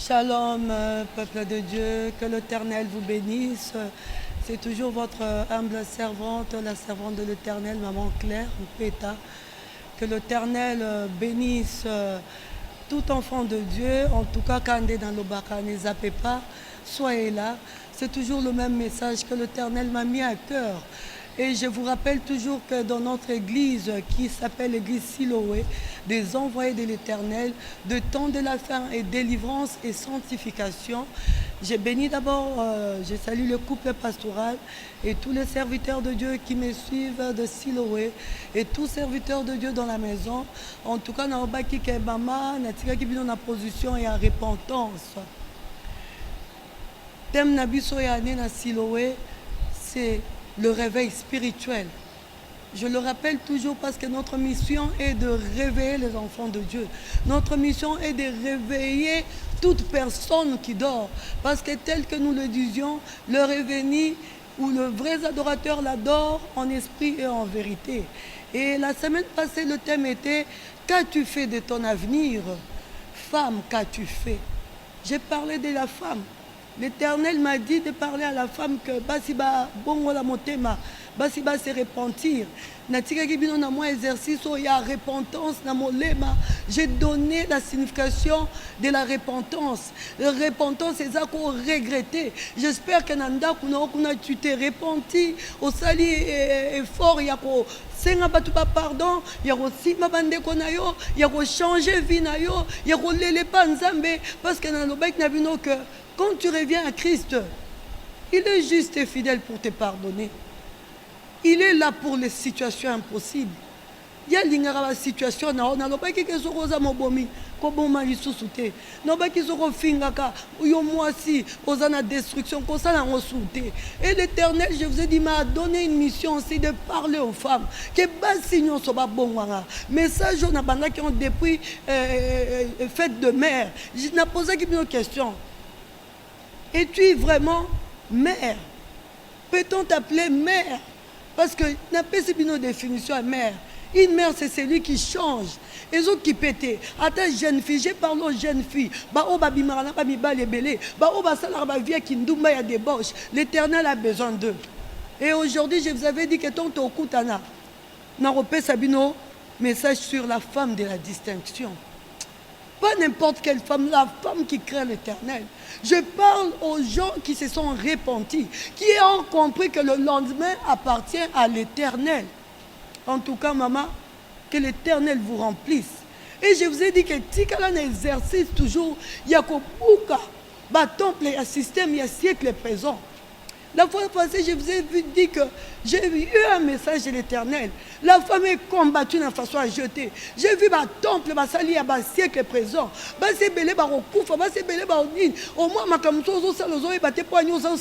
Shalom, peuple de Dieu, que l'Éternel vous bénisse. C'est toujours votre humble servante, la servante de l'Éternel, Maman Claire Péta. Que l'Éternel bénisse tout enfant de Dieu, en tout cas quand on est dans le baka, ne zappez pas, soyez là. C'est toujours le même message que l'Éternel m'a mis à cœur. Et je vous rappelle toujours que dans notre église, qui s'appelle l'église Siloé, des envoyés de l'Éternel, de temps de la fin et délivrance et sanctification, j'ai béni d'abord, je salue le couple pastoral et tous les serviteurs de Dieu qui me suivent de Siloé et tous serviteurs de Dieu dans la maison. En tout cas, dans le Mama, na position et en repentance. Thème Nabiso Yane na Siloé, c'est le réveil spirituel. Je le rappelle toujours parce que notre mission est de réveiller les enfants de Dieu. Notre mission est de réveiller toute personne qui dort. Parce que tel que nous le disions, le révenu ou le vrai adorateur l'adore en esprit et en vérité. Et la semaine passée, le thème était « Qu'as-tu fait de ton avenir? Femme, qu'as-tu fait ?» J'ai parlé de la femme. L'Éternel m'a dit de parler à la femme que Basiba bongo la motema, Basiba se repentir. Natika kibino na moi exercice où il y a repentance na molema. J'ai donné la signification de la repentance. La repentance c'est ça qu'on regrettait. J'espère que nanda kuna tu t'es repenti au sali effort yako senga batu ba pardon yako sima bande kona yo yako changer vie na yo yako lele pa nzambe parce que na lobek na bino que quand tu reviens à Christ, il est juste et fidèle pour te pardonner. Il est là pour les situations impossibles. Il y a une situation, il y a des situations, destruction. Et l'Éternel, je vous ai dit, m'a donné une mission aussi de parler aux femmes. Message qui ont depuis fête de mère. Je n'ai posé une question. Es-tu vraiment mère? Peut-on t'appeler mère? Parce que n'a pas une définition à mère. Une mère, c'est celui qui change. Les autres qui pètent. Attends, jeune fille, j'ai parlé aux jeunes filles. L'Éternel a besoin d'eux. Et aujourd'hui, je vous avais dit que ton Tokutana n'a pas Sabino message sur la femme de la distinction. Pas n'importe quelle femme, la femme qui craint l'Éternel. Je parle aux gens qui se sont repentis, qui ont compris que le lendemain appartient à l'Éternel. En tout cas, maman, que l'Éternel vous remplisse. Et je vous ai dit que si un exercice toujours, il y a un temple, il y a un système, il y a un siècle présent. La fois passée, je vous ai dit que j'ai eu un message de l'Éternel. La femme est combattue d'une façon à jeter. J'ai vu ma temple, ma sali à ma siècle présent. C'est belé par au coup, c'est belé par au nid. Au moins, ma camouflage, ça nous a battu pour nous en.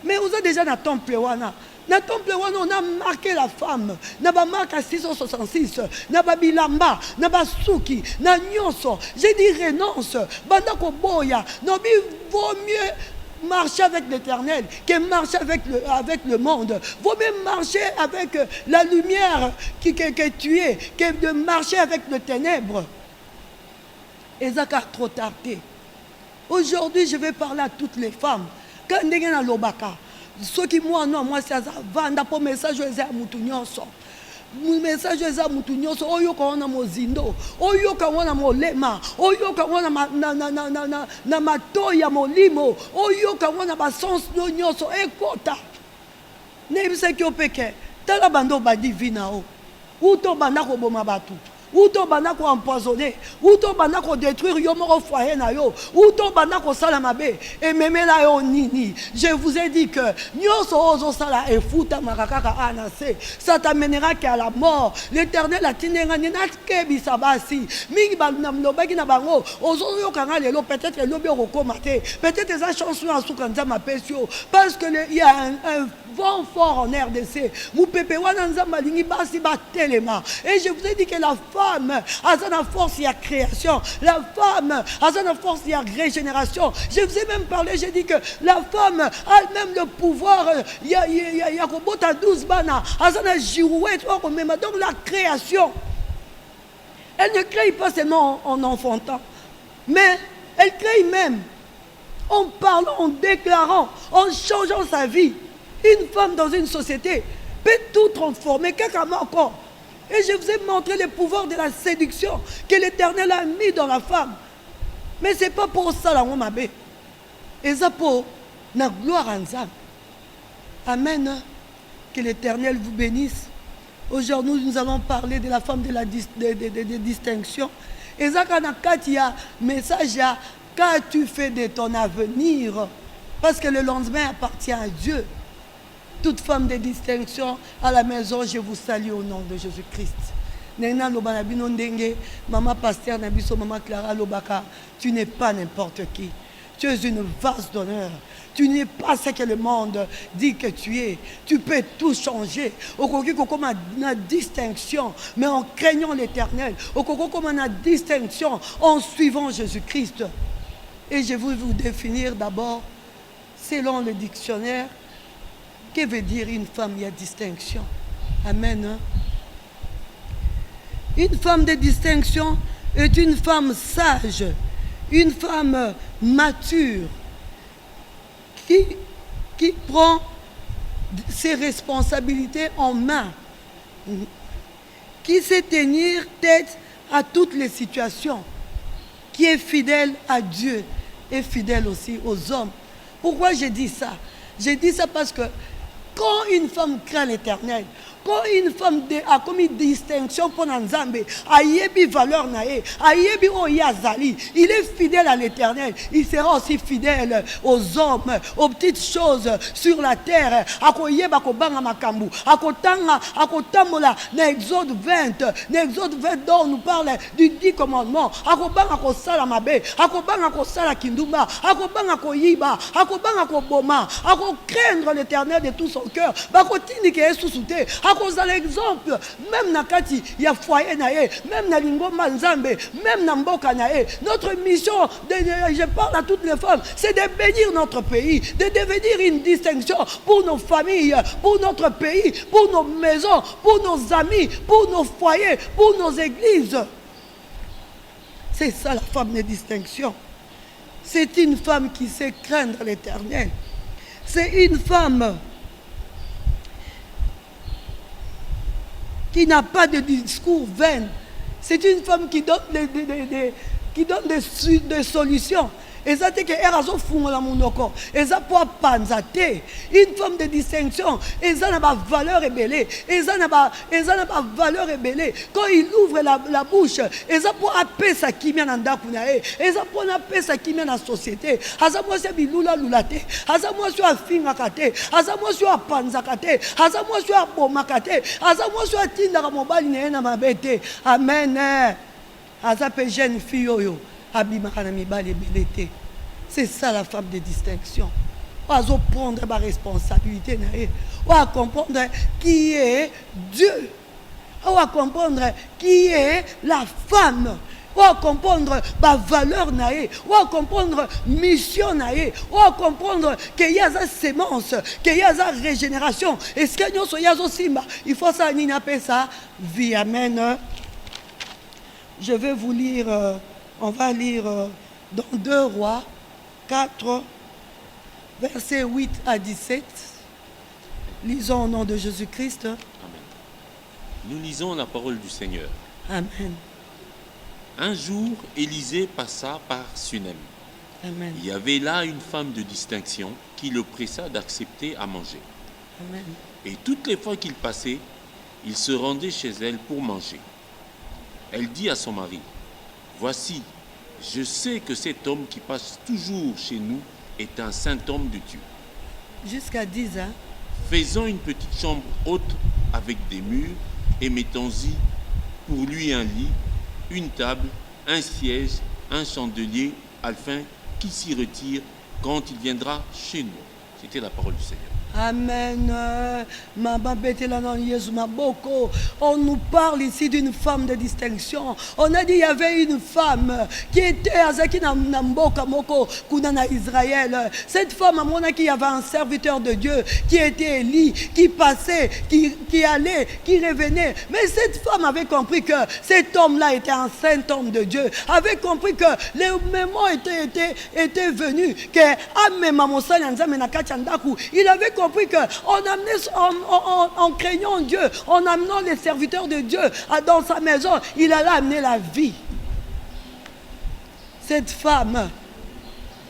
Mais on a déjà un temple. Dans le temple, on a marqué la femme. On a marqué à 666. On a bilamba, on a souki, on a nyonso. J'ai dit renonce. Bandako boya. Non, mais vaut mieux marcher avec l'Éternel que marcher avec le monde. Vaut mieux marcher avec la lumière qui tu es que de marcher avec le ténèbre. Et ça a trop tardé. Aujourd'hui, je vais parler à toutes les femmes. Quand on est dans l'obaka, ceux qui moi c'est ça. Vanda pour message à Moutounionso. Message à Moutounionso. Oyo kawana mozindo. Oyo kawana molema. Oyo kawana na matoya molimo. Oyo kawana basens nyonso ekota. Nebisa ki opeke. Tala bando badi vinao. Uto bandako boma batu. Ou ton banako empoisonné, ou ton banako détruire yomoro foyer na yo, ou ton banako salamabe, et même là yo nini. Je vous ai dit que nyoso ozo sala e futa marakaka anase, ça t'amènera qu'à la mort. L'Éternel a tinenga nina kebi sabasi. Mingi banam lobaki na bango, ozo yo kanga lelo peut-être le lobe rokomate, peut-être ça chanson en soukanza ma pesio, parce que il y a un vent fort en RDC. Mou pepe wana nzamba lingi basi ba telema. Et je vous ai dit que la femme a sa force, il y a création. La femme a sa force, il y a régénération. Je vous ai même parlé, j'ai dit que la femme a même le pouvoir. Il y a Robota 12 bana, a sa girouette, donc la création. Elle ne crée pas seulement en enfantant, mais Elle crée même. En parlant, en déclarant, en changeant sa vie. Une femme dans une société peut tout transformer. Encore. Et je vous ai montré le pouvoir de la séduction que l'Éternel a mis dans la femme. Mais ce n'est pas pour ça la mabe. Et ça pour la gloire en Zam. Amen. Que l'Éternel vous bénisse. Aujourd'hui, nous allons parler de la femme de la distinction. Et ça, quand il y a un message, qu'as-tu fait de ton avenir? Parce que le lendemain appartient à Dieu. Toute femme de distinction à la maison, je vous salue au nom de Jésus-Christ. Maman Pasteur Nabiso, Maman Clara Lobaka, tu n'es pas n'importe qui. Tu es une vase d'honneur. Tu n'es pas ce que le monde dit que tu es. Tu peux tout changer. Au comme une distinction, mais en craignant l'Éternel. Au comme une distinction, en suivant Jésus-Christ. Et je vais vous définir d'abord, selon le dictionnaire, que veut dire une femme, il y a distinction. Amen. Une femme de distinction est une femme sage, une femme mature, qui prend ses responsabilités en main, qui sait tenir tête à toutes les situations, qui est fidèle à Dieu et fidèle aussi aux hommes. Pourquoi je dis ça? Je dis ça parce que quand une femme craint l'Éternel, quand une femme a commis distinction pour Nzambe, ayebi valeur nae, ayebi oyazali, il est fidèle à l'Éternel, il sera aussi fidèle aux hommes, aux petites choses sur la terre. Akoyeba kobanga makambu, akotambola na Exode 20, na Exode 20 dont on nous parle du 10 commandements. Akobanga kosala mabe, akobanga kosala kindumba, akobanga koyiba, akobanga koboma, akocraindre l'Éternel de tout son cœur. Bakotini ke esusute. Cause de l'exemple, même na kati ya foyer nae, même na lingoma nzambe, même na mboka nae, notre mission, je parle à toutes les femmes, c'est de bénir notre pays, de devenir une distinction pour nos familles, pour notre pays, pour nos maisons, pour nos amis, pour nos foyers, pour nos églises. C'est ça la femme de distinction. C'est une femme qui sait craindre l'Éternel. C'est une femme qui n'a pas de discours vain. C'est une femme qui donne des solutions. Et ça, c'est que et ça pour panzate. Une femme de distinction. Et ça n'a pas valeur ébellée. Et ça n'a pas valeur ébellée. Quand il ouvre la bouche, et ça pour appeler sa kimia nanda kunae. Et ça pour appeler sa kimia na société. Asa moi c'est bilula lulate. Asa moi sur afinga kate. Asa moi sur panza kate. Asa moi sur aboma kate. Asa moi sur tinda mobali na mabete. Amen. Asa pe jeune fille yo. C'est ça la femme de distinction. On va prendre ma responsabilité. On va comprendre qui est Dieu. On va comprendre qui est la femme. On va comprendre ma valeur. On va comprendre mission. On va comprendre qu'il y a sa sémence, qu'il y a sa régénération. Et ce qu'il y a aussi, il faut ça, ça vie. Amen. Je vais vous lire. On va lire dans 2 Rois 4, versets 8 à 17. Lisons au nom de Jésus-Christ. Amen. Nous lisons la parole du Seigneur. Amen. Un jour, Élisée passa par Sunem. Amen. Il y avait là une femme de distinction qui le pressa d'accepter à manger. Amen. Et toutes les fois qu'il passait, il se rendait chez elle pour manger. Elle dit à son mari: voici, je sais que cet homme qui passe toujours chez nous est un saint homme de Dieu. Jusqu'à 10 ans. Faisons une petite chambre haute avec des murs et mettons-y pour lui un lit, une table, un siège, un chandelier, afin qu'il s'y retire quand il viendra chez nous. C'était la parole du Seigneur. Amen. On nous parle ici d'une femme de distinction. On a dit qu'il y avait une femme qui était à Israël. Cette femme, à mon avis, il y avait un serviteur de Dieu qui était Élie, qui passait, qui allait, qui revenait. Mais cette femme avait compris que cet homme-là était un saint homme de Dieu. Avait compris que le moment était venu. Il avait compris qu'en craignant Dieu, en amenant les serviteurs de Dieu dans sa maison, il allait amener la vie. Cette femme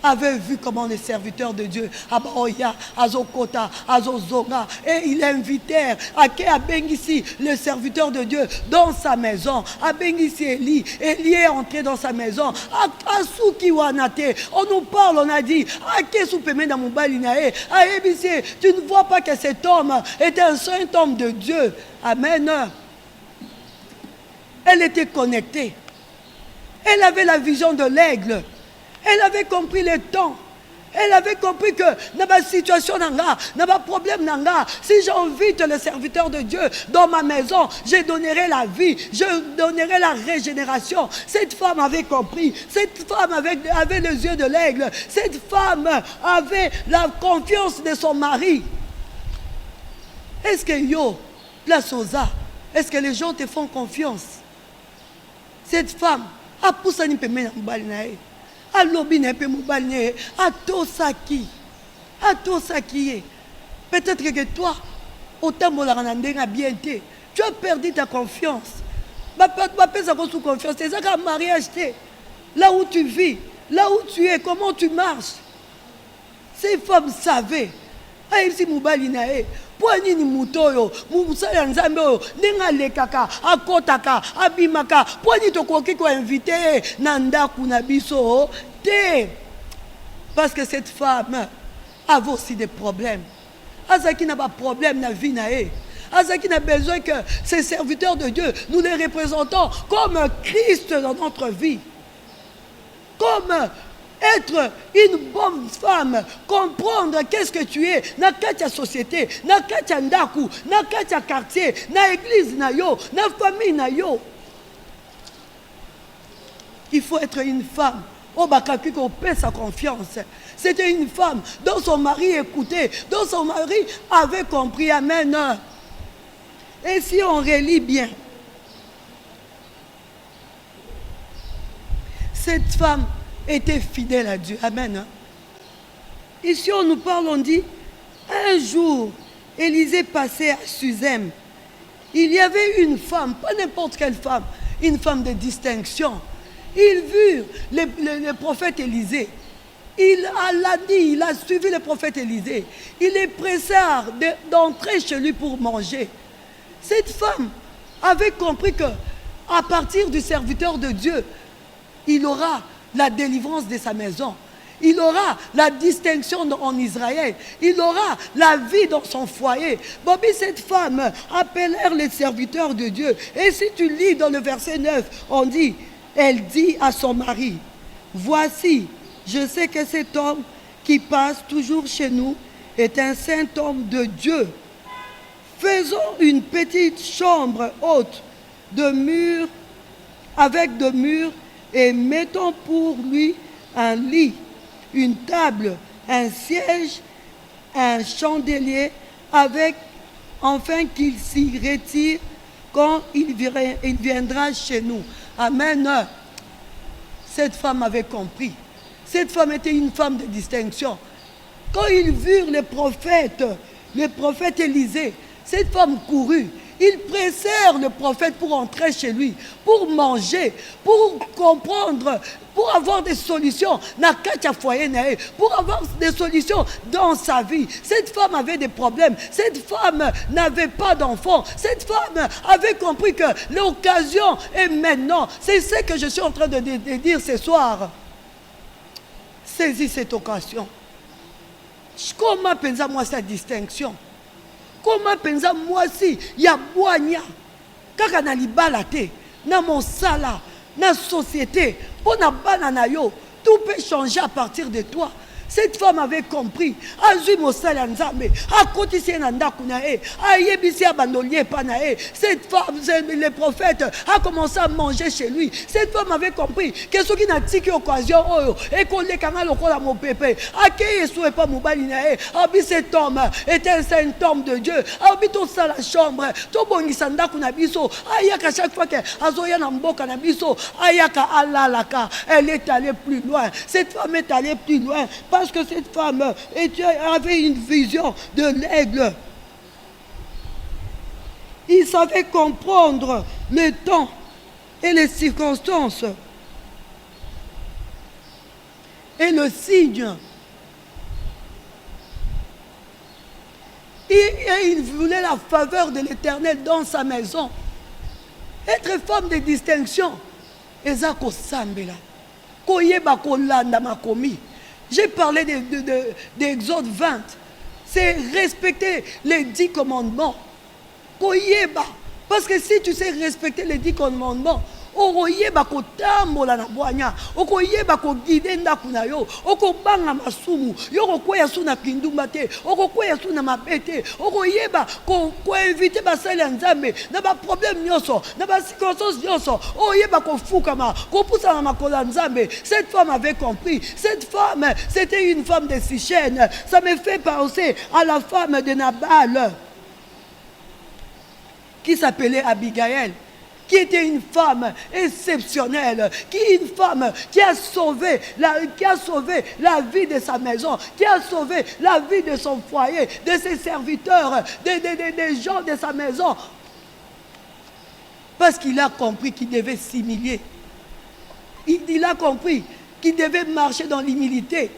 avait vu comment les serviteurs de Dieu, Abaoya, Azokota, Azozonga, et il invitait à Bengisi, le serviteur de Dieu, dans sa maison. À Bengisi, Élie est entré dans sa maison. À Soukiwanate, on nous parle, on a dit, à Kesoupeme dans mon balinae, à Ebisi, tu ne vois pas que cet homme était un saint homme de Dieu. Amen. Elle était connectée. Elle avait la vision de l'aigle. Elle avait compris le temps. Elle avait compris que dans ma situation, dans ma problème, si j'invite le serviteur de Dieu dans ma maison, je donnerai la vie, je donnerai la régénération. Cette femme avait compris. Cette femme avait les yeux de l'aigle. Cette femme avait la confiance de son mari. Est-ce que place aux arts, est-ce que les gens te font confiance? Cette femme a poussé un peu de balinae. Peut-être que toi, tu as perdu ta confiance. C'est ça qu'un mariage. Là où tu vis, là où tu es, comment tu marches. Ces femmes savaient. Poani ni mutoyo, musala nzambe oyo, nenga lekaka, akotaka, abimaka, poani tokoki ko invité na ndaku na biso te. Parce que cette femme avait aussi des problèmes. Azaki n'a pas de problème na vie na e. Azaki n'a besoin que ces serviteurs de Dieu, nous les représentons comme Christ dans notre vie. Comme être une bonne femme, comprendre qu'est-ce que tu es, na katia société, na katia ndaku, na katia quartier, na église na yo, na famille na yo. Il faut être une femme. Oh bakaki qu'on paie sa confiance. C'était une femme dont son mari écoutait, dont son mari avait compris. Amen. Et si on relit bien, cette femme était fidèle à Dieu. Amen. Ici, on nous parle, on dit, un jour, Élisée passait à Suzem. Il y avait une femme, pas n'importe quelle femme, une femme de distinction. Il vit le prophète Élisée. Il a suivi le prophète Élisée. Il est pressé d'entrer chez lui pour manger. Cette femme avait compris que à partir du serviteur de Dieu, il aura la délivrance de sa maison. Il aura la distinction en Israël. Il aura la vie dans son foyer. Bobby, cette femme appelèrent les serviteurs de Dieu. Et si tu lis dans le verset 9, on dit, elle dit à son mari, voici, je sais que cet homme qui passe toujours chez nous est un saint homme de Dieu. Faisons une petite chambre haute de murs, avec de murs, et mettons pour lui un lit, une table, un siège, un chandelier, afin qu'il s'y retire quand il viendra chez nous. Amen. Cette femme avait compris. Cette femme était une femme de distinction. Quand ils virent le prophète Élisée, cette femme courut. Ils pressèrent le prophète pour entrer chez lui, pour manger, pour comprendre, pour avoir des solutions, pour avoir des solutions dans sa vie. Cette femme avait des problèmes. Cette femme n'avait pas d'enfant. Cette femme avait compris que l'occasion est maintenant. C'est ce que je suis en train de dire ce soir. Saisis cette occasion. Comment penser moi sa distinction? Comment penser moi si ya boanya kaka na libala te na mon sala na société pour na bana na yo tout peut changer à partir de toi. Cette femme avait compris. Azui mosala nzambe. Akotisi na ndaku na e. Ayebisi abandolie pa na e. Cette femme, le prophète, a commencé à manger chez lui. Cette femme avait compris que ce qui n'a tiki occasion oyo et qu'on les canal au la mon pépé. Akeye soué pas mobali na e. Abi cet homme était un saint homme de Dieu. Abi tout ça la chambre. To bongisa ndaku na biso. Ayaka chaque fois que azoya na mboka na biso. Ayaka alalaka. Elle est allée plus loin. Cette femme est allée plus loin. Parce que cette femme avait une vision de l'aigle. Il savait comprendre le temps et les circonstances. Et le signe. Et il voulait la faveur de l'Éternel dans sa maison. Être femme de distinction. Ezako Sambela. Koyeba kolanda makomi. J'ai parlé d'Exode 20. C'est respecter les 10 commandements. Koyeba. Parce que si tu sais respecter les 10 commandements, okoyeba kotambola na bwanya, okoyeba ko guider ndaku na yo, okobanga masumu, yo kokwea su na kindumba te, okokwea su na mabete, okoyeba ko inviter basali ya nzambe na ba problème nyonso, na ba circonstances nyonso, oyeba ko fukama, ko poussa na makola nzambe. Cette femme avait compris. Cette femme, c'était une femme de Sichène. Ça me fait penser à la femme de Nabal qui s'appelait Abigail, qui était une femme exceptionnelle, une femme qui a sauvé la vie de sa maison, qui a sauvé la vie de son foyer, de ses serviteurs, des gens de sa maison. Parce qu'il a compris qu'il devait s'humilier. Il a compris qu'il devait marcher dans l'humilité.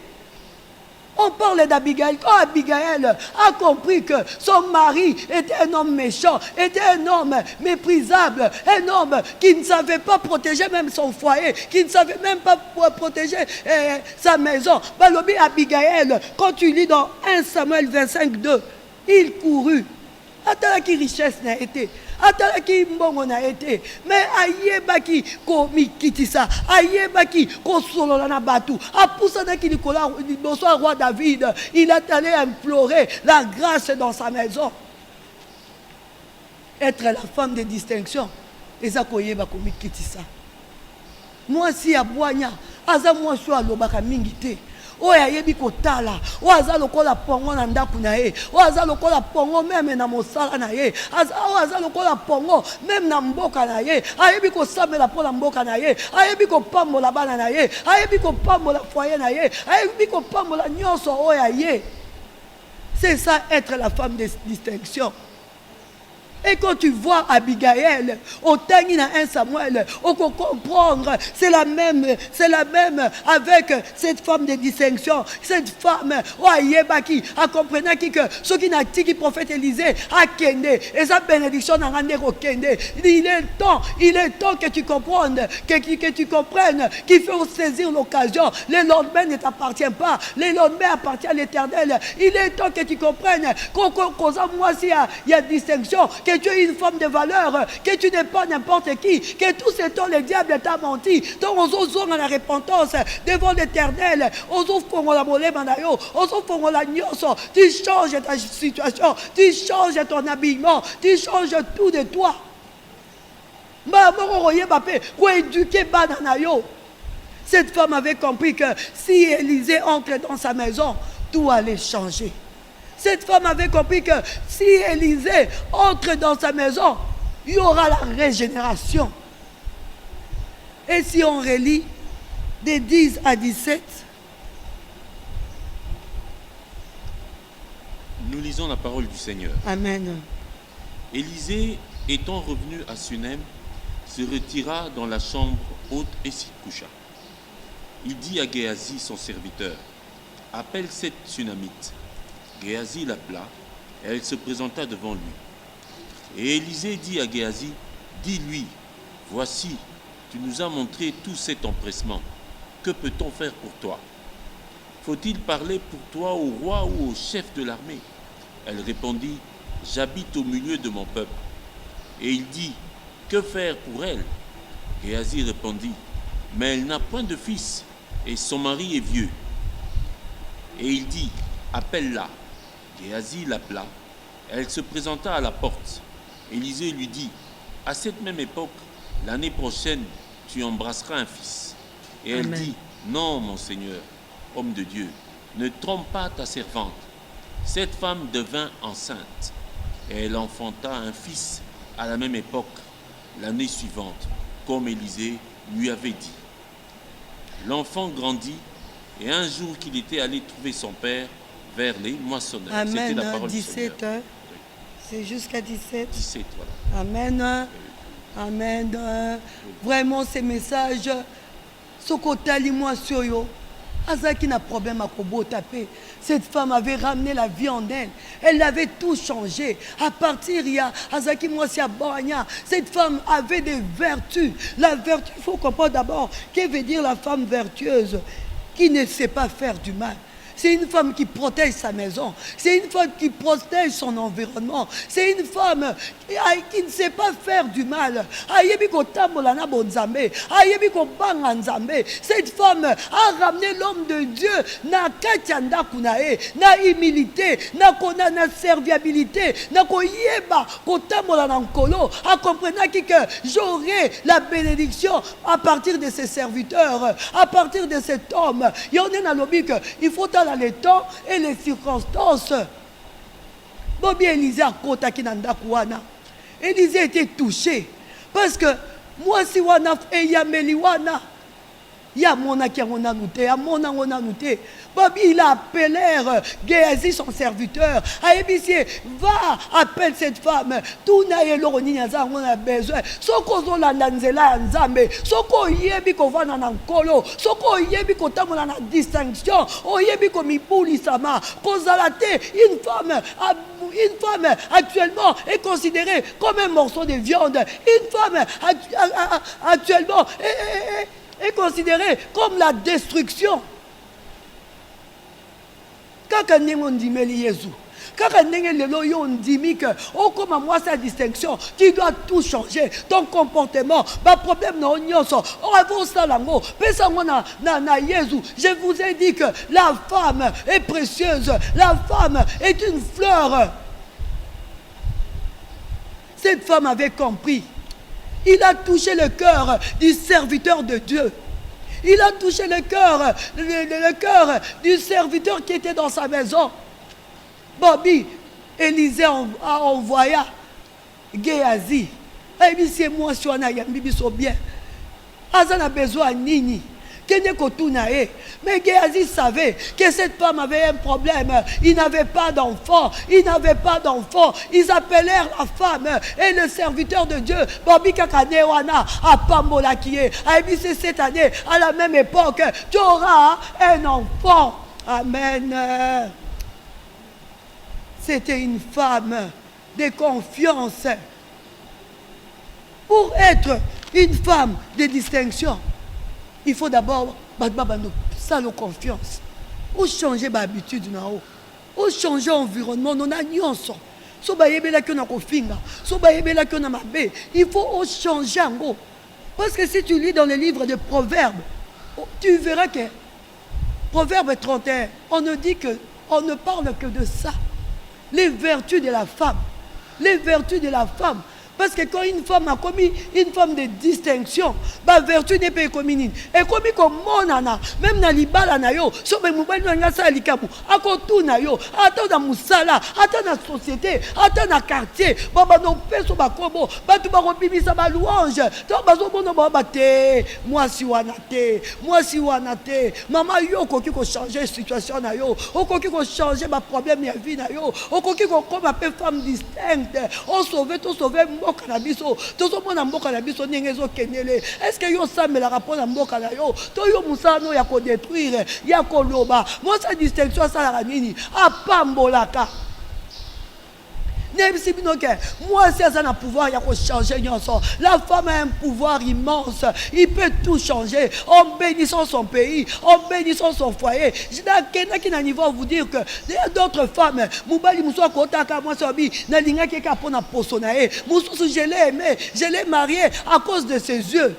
On parle d'Abigail. Quand Abigail a compris que son mari était un homme méchant, était un homme méprisable, un homme qui ne savait pas protéger même son foyer, qui ne savait même pas protéger sa maison. Balobi Abigail, quand tu lis dans 1 Samuel 25, 2, il courut. Attends qui richesse n'a été. Atalaki mbongo na été, mais ayebaki ko mikitisa, ayebaki ko solola na batu, apusana ki Nicolas bonsoir roi David, il a allé implorer la grâce dans sa maison. Être la femme de distinction, eza koyeba ko mikitisa. Moi si abwanya, aza moi so alobaka mingi te. Oya yebi kotala, oaza lokola pongo na ndaku na ye, oaza lokola pongo même na mosala na ye, oaza lokola pongo même na mboka na ye, ayebi kosambela pola mboka na ye, ayebi kopambola bana na ye, ayebi kopambola foyer na ye, ayebi kopambola nyonso oya ye. C'est ça être la femme de distinction. Et quand tu vois Abigail, au Tangina 1 Samuel, on peut comprendre, c'est la même avec cette femme de distinction, cette femme, Oyebaki, a compris que ce qui n'a dit que prophète Élisée a kende, et sa bénédiction n'a rien kende. Il est temps que tu comprennes, que tu comprennes qu'il faut saisir l'occasion. Le lendemain ne t'appartient pas, le lendemain appartient à l'Éternel. Il est temps que tu comprennes moi s'il y a distinction, que tu es une femme de valeur, que tu n'es pas n'importe qui, que tout ce temps le diable t'a menti. Donc on ouvre la repentance devant l'Éternel, on ouvre la mollet manayo, on ouvre la nyoso, tu changes ta situation, tu changes ton habillement, tu changes tout de toi. Cette femme avait compris que si Élisée entre dans sa maison, tout allait changer. Cette femme avait compris que si Élisée entre dans sa maison, il y aura la régénération. Et si on relit de 10 à 17, nous lisons la parole du Seigneur. Amen. Élisée, étant revenu à Sunem, se retira dans la chambre haute et s'y coucha. Il dit à Géasi, son serviteur, « Appelle cette Sunamite. » Géasi l'appela, et elle se présenta devant lui. Et Élisée dit à Géasi, « Dis-lui, voici, tu nous as montré tout cet empressement. Que peut-on faire pour toi? Faut-il parler pour toi au roi ou au chef de l'armée? » Elle répondit, « J'habite au milieu de mon peuple. » Et il dit, « Que faire pour elle? » Géasi répondit, « Mais elle n'a point de fils, et son mari est vieux. » Et il dit, appelle-la. Géasi l'appela. Elle se présenta à la porte. Élisée lui dit, à cette même époque, l'année prochaine, tu embrasseras un fils. Et elle Amen. dit, non, mon Seigneur, homme de Dieu, ne trompe pas ta servante. Cette femme devint enceinte et elle enfanta un fils à la même époque, l'année suivante, comme Élisée lui avait dit. L'enfant grandit et un jour qu'il était allé trouver son père vers les moissonneurs. C'était Amen. la parole 17, du Seigneur. c'est jusqu'à 17. 17, voilà. Amen. Amen. Vraiment, ces messages, ce côté moi sur yo, Azaki n'a problème à Kobo taper. Cette femme avait ramené la vie en elle. Elle avait tout changé. À partir, il y a Azaki Mwasi à Boragna. Cette femme avait des vertus. La vertu, il faut comprendre d'abord, qu'est-ce veut dire la femme vertueuse qui ne sait pas faire du mal. C'est une femme qui protège sa maison. C'est une femme qui protège son environnement. C'est une femme qui ne sait pas faire du mal. Cette femme a ramené l'homme de Dieu na katianda kunae, na humilité, na serviabilité, na koyeba kotamola na nkolo, a comprenaki que j'aurai la bénédiction à partir de ses serviteurs, à partir de cet homme. Il faut dans les temps et les circonstances. Bobby Élisée a kotaki na ndaku wana. Élisée était touché parce que moi si wana et yameli wana ya mona ki ngona nute ya mona ngona nute. Bobby il a appelé Géasi son serviteur. Aebisi va appelle cette femme. Tout na yelo ni nyaza on a besoin. Soko zo la nzela nzambe. Soko yebi ko vana na nkolo. Soko yebi ko tamola na distinction. O yebi ko mipuli sama. Kozalate une femme actuellement est considérée comme un morceau de viande. Une femme actuellement est considérée comme la destruction. Kaka ndenge ondimeli Yesu. Kaka ndenge lelo yo ondimi que oh comme moi sa distinction, tu dois tout changer. Ton comportement, ba problème na onyoso. Oh avant ça lango, pesa ngona na Yesu. Je vous ai dit que la femme est précieuse. La femme est une fleur. Cette femme avait compris. Il a touché le cœur du serviteur de Dieu. Il a touché le cœur du serviteur qui était dans sa maison. Bobby, Élisée a envoyé Géasi. Et puis c'est moi qui suis bien. Azan a besoin de Nini. Mais Géasi savait que cette femme avait un problème. Il n'avait pas d'enfant. Il n'avait pas d'enfant. Ils appelèrent la femme et le serviteur de Dieu. Bobby Kakanewana à Pambolakie. Et c'est cette année, à la même époque, tu auras un enfant. Amen. C'était une femme de confiance. Pour être une femme de distinction, il faut d'abord ça la confiance. Ou changer l'habitude, ou changer l'environnement. Il faut changer. Parce que si tu lis dans le livre de Proverbes, tu verras que Proverbe 31, on ne parle que de ça. Les vertus de la femme. Les vertus de la femme. Parce que quand une femme a commis une femme de distinction, la vertu n'est pas commune. Et comme monana, même dans libala na yo, so be mobile na sa likamu, akotu na yo, ata na musala, ata na société, ata na quartier, baba no peso ba kobo, ba tu ba robimisa ba louange, to bazo bono ba te, moi si wana te, maman yo koki ko changer situation na yo, okoki ko changer ba problème ya vie na yo, okoki ko comme appelle femme distincte, on sauver est-ce que yo samela rapport na mboka na yo to yo musano ya ko détruire ya ko loba moi sa distinction ça la nini apambolaka moi si ça a un pouvoir il y a changer la femme a un pouvoir immense il peut tout changer en bénissant son pays en bénissant son foyer je vais vous dire que il y a d'autres femmes mubali muso kotaka moi sobi na linga ke ka pona posona e muso je l'ai aimé je l'ai marié à cause de ses yeux.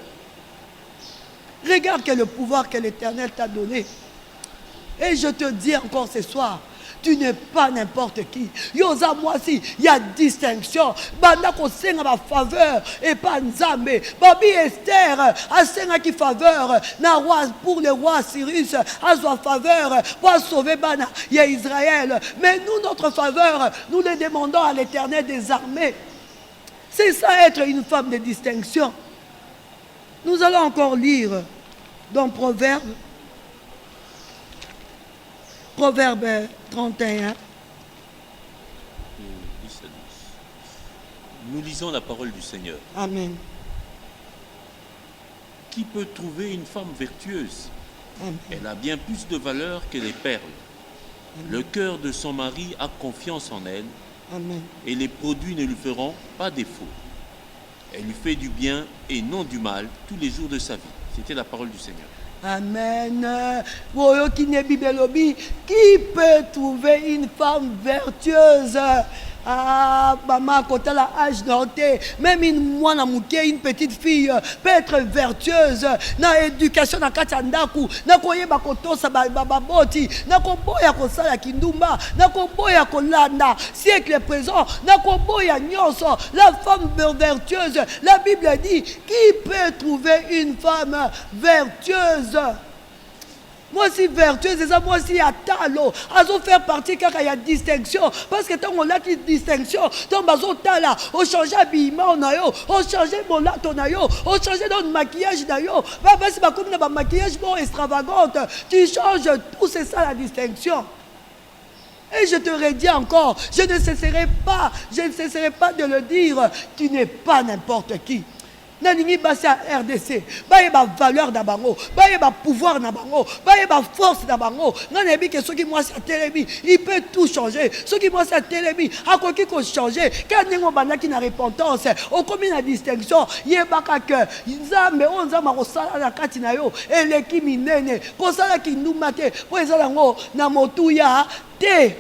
Regarde quel le pouvoir que l'Éternel t'a donné. Et je te dis encore ce soir, tu n'es pas n'importe qui. Yoza moi si, il y a distinction. Banda ko senga ba faveur et pas nzambe. Babi Esther a senga qui faveur na roi pour le roi Cyrus a sa faveur pour sauver bana il y a Israël. Mais nous notre faveur, nous le demandons à l'Éternel des armées. C'est ça être une femme de distinction. Nous allons encore lire dans Proverbe 31. Nous lisons la parole du Seigneur. Amen. Qui peut trouver une femme vertueuse? Amen. Elle a bien plus de valeur que les perles. Amen. Le cœur de son mari a confiance en elle. Amen. Et les produits ne lui feront pas défaut. Elle lui fait du bien et non du mal tous les jours de sa vie. C'était la parole du Seigneur. Amen. Qui peut trouver une femme vertueuse? Ah, maman, quand elle a l'âge d'enté, même une petite fille peut être vertueuse. Na éducation na katandaku, na koyeba kotosa baboti, na koboya kosala kindumba, na koboya kolanda, siècle présent, na koboya nyonso. La femme vertueuse, la Bible dit, qui peut trouver une femme vertueuse? Moi aussi vertueuse, et moi aussi à talo. Azo faire partie car il y a distinction. Parce que tant on a une distinction, tant bazo tala, on change habillement na yo, on change mon lato na yo, on change notre maquillage na yo. Va passer ma comme na maquillage bon extravagante. Tu changes tout, c'est ça la distinction. Et je te redis encore, je ne cesserai pas de le dire, tu n'es pas n'importe qui. Nalingi basi à RDC, baye ba valeur na bango, baye ba pouvoir na bango, baye ba force na bango. Nana ebi que ceux qui moi sa télébi, il peut tout changer. Ceux qui moi sa télébi, a quoi qui ko changer. Quand nengo bana qui na repentance, au commis na distinction, yebaka que nzambe on nzamba ko sala na kati na yo, eleki minene, ko sala ki ndumate, po ezala ngo na motuya te.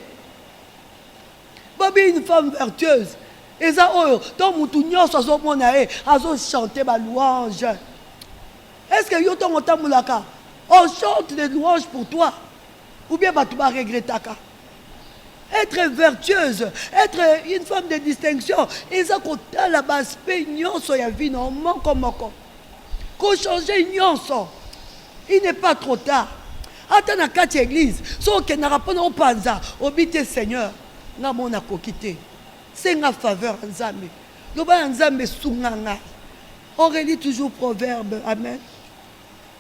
Babi une femme vertueuse. Et ça, tant moutounio soit son mon aé, azo chanter ma louange. Est-ce que yo ton moulaka, on chante des louanges pour toi, ou bien bah tu vas regretter ka? Être vertueuse, être une femme de distinction, et ça qu'on t'a la base peignon so ya vie non moko moko. Qu'on change nyonso, il n'est pas trop tard. Attends na quatre églises, so que n'a pas non panza, obite Seigneur, n'a mon a quitté. C'est une faveur Nzambe. Loba Nzambe sunganga. On relit toujours Proverbe. Amen.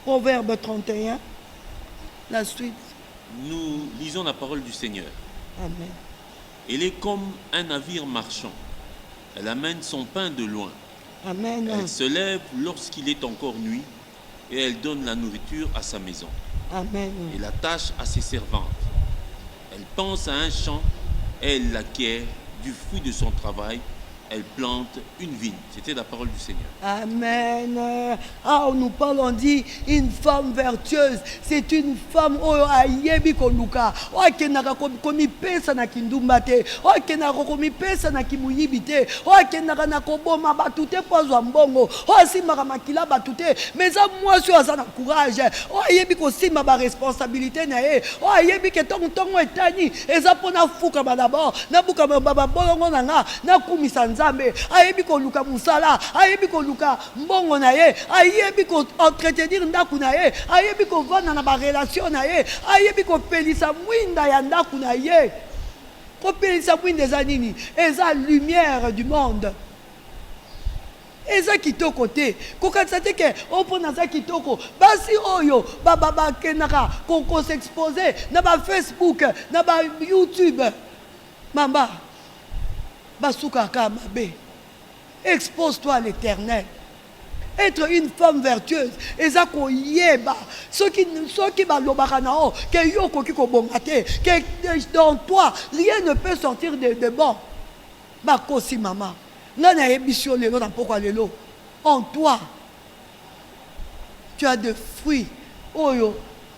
Proverbe 31. La suite. Nous lisons la parole du Seigneur. Amen. Elle est comme un navire marchand. Elle amène son pain de loin. Amen. Elle se lève lorsqu'il est encore nuit et elle donne la nourriture à sa maison. Amen. Et la tâche à ses servantes. Elle pense à un champ et elle l'acquiert. Du fruit de son travail, elle plante une vigne. C'était la parole du Seigneur. Amen. Ah, nous parlons dit une femme vertueuse. C'est une femme oh ayebi koluka. Oh kenaka komi pesa na kindumbate. Oh kenaka komi pesa na kimuyibite. Oh kenaka na koboma batute pozo mbongo. Oh simaka makila batute. Mais ça moi sur ça na courage. Oh ayebi ko sima ba responsabilité na e. Oh ayebi ke tongo etani. Eza pona fuka ba d'abord. Na buka baba bolongo na na kumisa nzambe. Ayebi ko luka musala. Ayebi ko luka mbongo na ye, ayebi ko entretenir ndaku na ye, ayebi ko vanda na ba relation na ye, ayebi ko pelisa mwinda ya ndaku na ye. Ko pelisa mwinda za nini? Eza lumière du monde. Eza kitoko te. Ko katsate ke opona za kitoko. Basi oyo baba kenaka ko s'exposer na ba Facebook, na ba YouTube. Mamba basuka ka mabe. Expose-toi à l'Éternel. Être une femme vertueuse. Et ça qu'on yeba. Ceux qui balobaka nao, que yoko ki ko bongate, que dans toi rien ne peut sortir de bon. Bakosi mama. Nana ebisio lelo na pokwa lelo. En toi, tu as des fruits. Oyo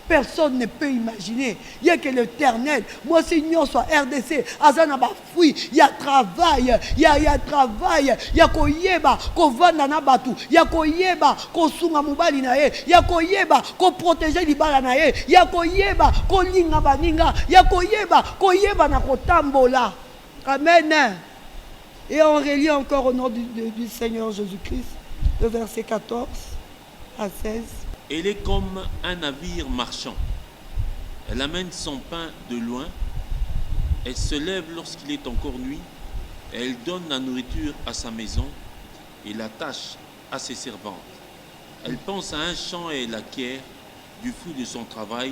Personne ne peut imaginer. Il n'y a que l'Éternel. Moi, si nous sommes RDC, Azana ba fui, il y a travail, il y a travail, il y a koyeba, ko vanda na batu, il y a koyeba, ko sunga mubali na ye, il y a koyeba, ko protéger libala na ye, il y a koyeba, ko linga baninga, il y a koyeba na kotambola. Amen. Et on relit encore au nom du Seigneur Jésus-Christ, le verset 14 à 16. Elle est comme un navire marchand. Elle amène son pain de loin. Elle se lève lorsqu'il est encore nuit. Elle donne la nourriture à sa maison et la tâche à ses servantes. Elle pense à un champ et elle acquiert du fruit de son travail.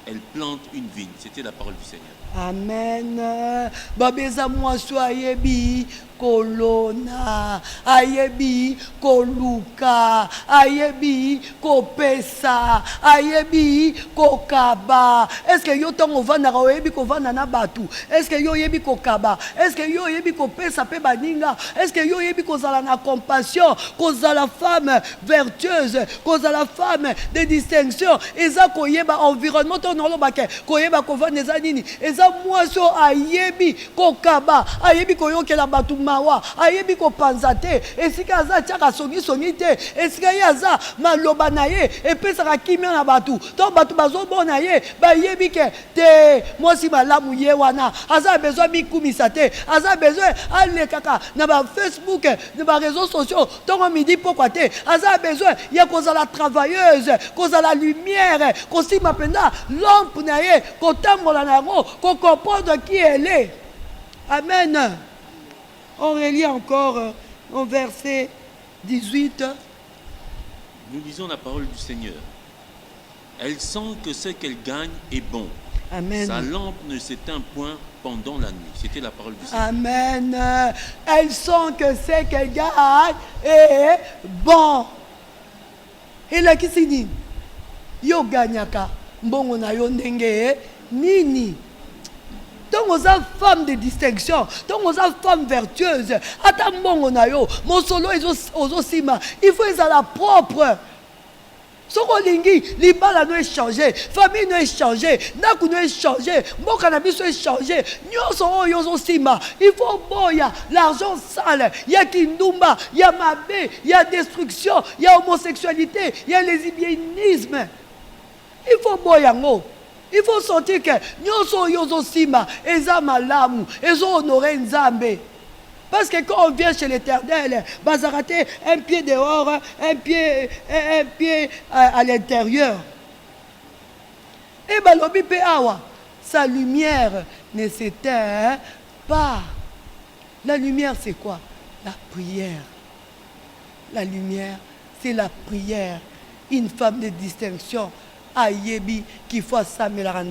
Elle plante une vigne. C'était la parole du Seigneur. Amen. Babeza mwaso ayebi kolona, ayebi koluka, ayebi kopesa, ayebi kokaba. Est-ce que yo tongo vanda ka oyebi ko vanda na batu? Est-ce que yo yebi kokaba? Est-ce que yo yebi kopesa pe baninga? Est-ce que yo yebi kozala na compassion, kozala femme vertueuse, kozala femme de distinction? Eza koyeba environnement to nolo bake, koyeba ko vanda eza nini? Eza mwaso ayebi kokaba, ayebi koyokela batu mawa, ayebi kopanzate, esika aza tiaka songi te, esika ye aza maloba na ye, epesaka kimia na batu, to batu bazobona ye, bayebi ke te mwasi malamu ye wana, aza besoin mikumisa te, aza besoin alekaka na ba Facebook, na ba réseaux sociaux, tongo midi pokwa te, aza besoin ya kozala travailleuse, kozala lumière, kosima penda lampe na ye, kotambola na yango, comprendre qui elle est. Amen. On relit encore au verset 18. Nous lisons la parole du Seigneur. Elle sent que ce qu'elle gagne est bon. Amen. Sa lampe ne s'éteint point pendant la nuit. C'était la parole du Seigneur. Amen. Elle sent que ce qu'elle gagne est bon. Et là, qui s'est dit? Yo gagnaka. Mbongo na yo ndenge nini. Donc aux femmes de distinction, donc aux femmes vertueuses, attends na yo, mon solo aux sima, il faut être à la propre. Soko lingi, libala no échanger, famille no échanger, naku no échanger, mboka na biso échanger, nyonso oyo zo sima, il faut boya l'argent sale, il y a kindumba, il y a mabe, il y a destruction, il y a homosexualité, il y a lesbianisme. Il faut boya ngo. Il faut sentir que nyonso yozo sima, eza malamu, ezo honorer nzambe. Parce que quand on vient chez l'Éternel, bazarate un pied dehors, un pied à l'intérieur. Et balobi pe awa, sa lumière ne s'éteint pas. La lumière c'est quoi? La prière. La lumière c'est la prière. Une femme de distinction. Ayebi qu'il faut s'améliorer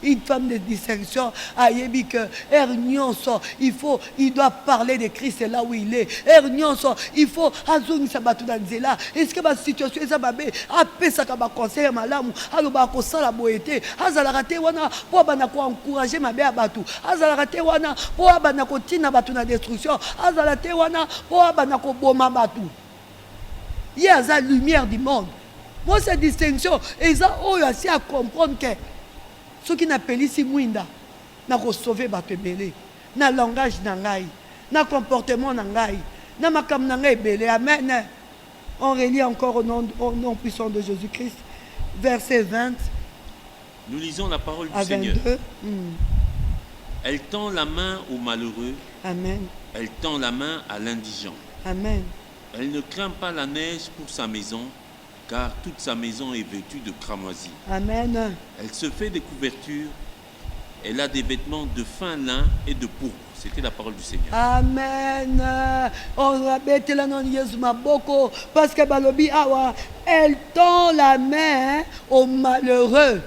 une femme de distinction ayebi que il doit parler de Christ là où il est il faut azongi sabatu danzela est-ce que ma situation est babé apesa ka ba conseil malamu aloba ko sala boete azala raté wana po bana ko encourager mabe abatu azala raté wana po bana ko tina batu na destruction azala raté wana po bana ko boma batu. Il y a la lumière du monde. Moi, cette distinction, et ça, on a à comprendre que ceux qui n'appellent ici Mouinda, n'a pas sauvé Batebele, n'a langage n'angaï, n'a comportement n'angaï, n'a makam n'angaï belé. Amen. On relit encore au nom puissant de Jésus-Christ, verset 20. Nous lisons la parole du Seigneur. Elle tend la main aux malheureux. Amen. Elle tend la main à l'indigent. Amen. Elle ne craint pas la neige pour sa maison, car toute sa maison est vêtue de cramoisie. Amen. Elle se fait des couvertures. Elle a des vêtements de fin lin et de pourpre. C'était la parole du Seigneur. Amen. On va mettre la non Jésus maboko parce que balobi awa, elle tend la main aux malheureux.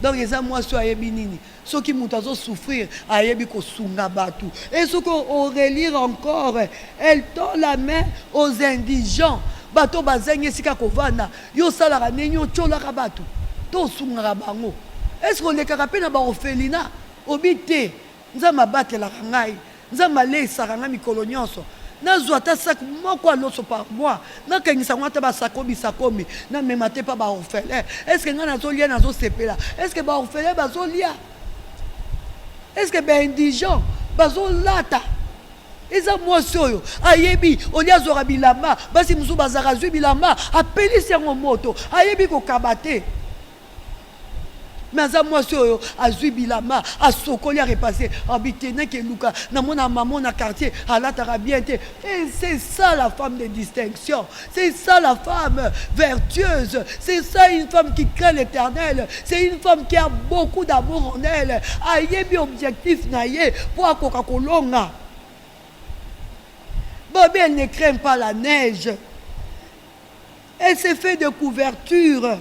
Donc les moi soyez binini. Ceux qui m'ont souffrir, ayebi ko sunga batu. Et ceux qu'on relire encore, elle tend la main aux indigents. Bato bazenge sika kovanda, yo sala nenyo chola kabatu. To sunga bango. Est-ce qu'on est capable na ba orphelinat? Obité, nzama batela ngai, nzama lesa nga mikolo nyonso. nazwa ata sac moko aloso par mois nakangisa ngo ata basakomi namema te mpa baorphelin. Est ce que ngai nazolia nazosepela? Est ce que baorphelin bazolia? Est ce que baindigent bazolata? Eza mwasi oyo ayebi olia azwaka bilamba basi mosusu bazaka azwi bilamba apelisi yango moto ayebi kokaba te. Mais aza mwasi oyo azwi bilamba asokoli arepase abitenaki eluka namona maman na quartier alataka bien te. Et c'est ça la femme de distinction, c'est ça la femme vertueuse, c'est ça une femme qui craint l'Éternel, c'est une femme qui a beaucoup d'amour en elle. Ayebi objectif na ye pour akoka kolonga. Bobby, elle ne craint pas la neige. Elle s'est fait de couverture.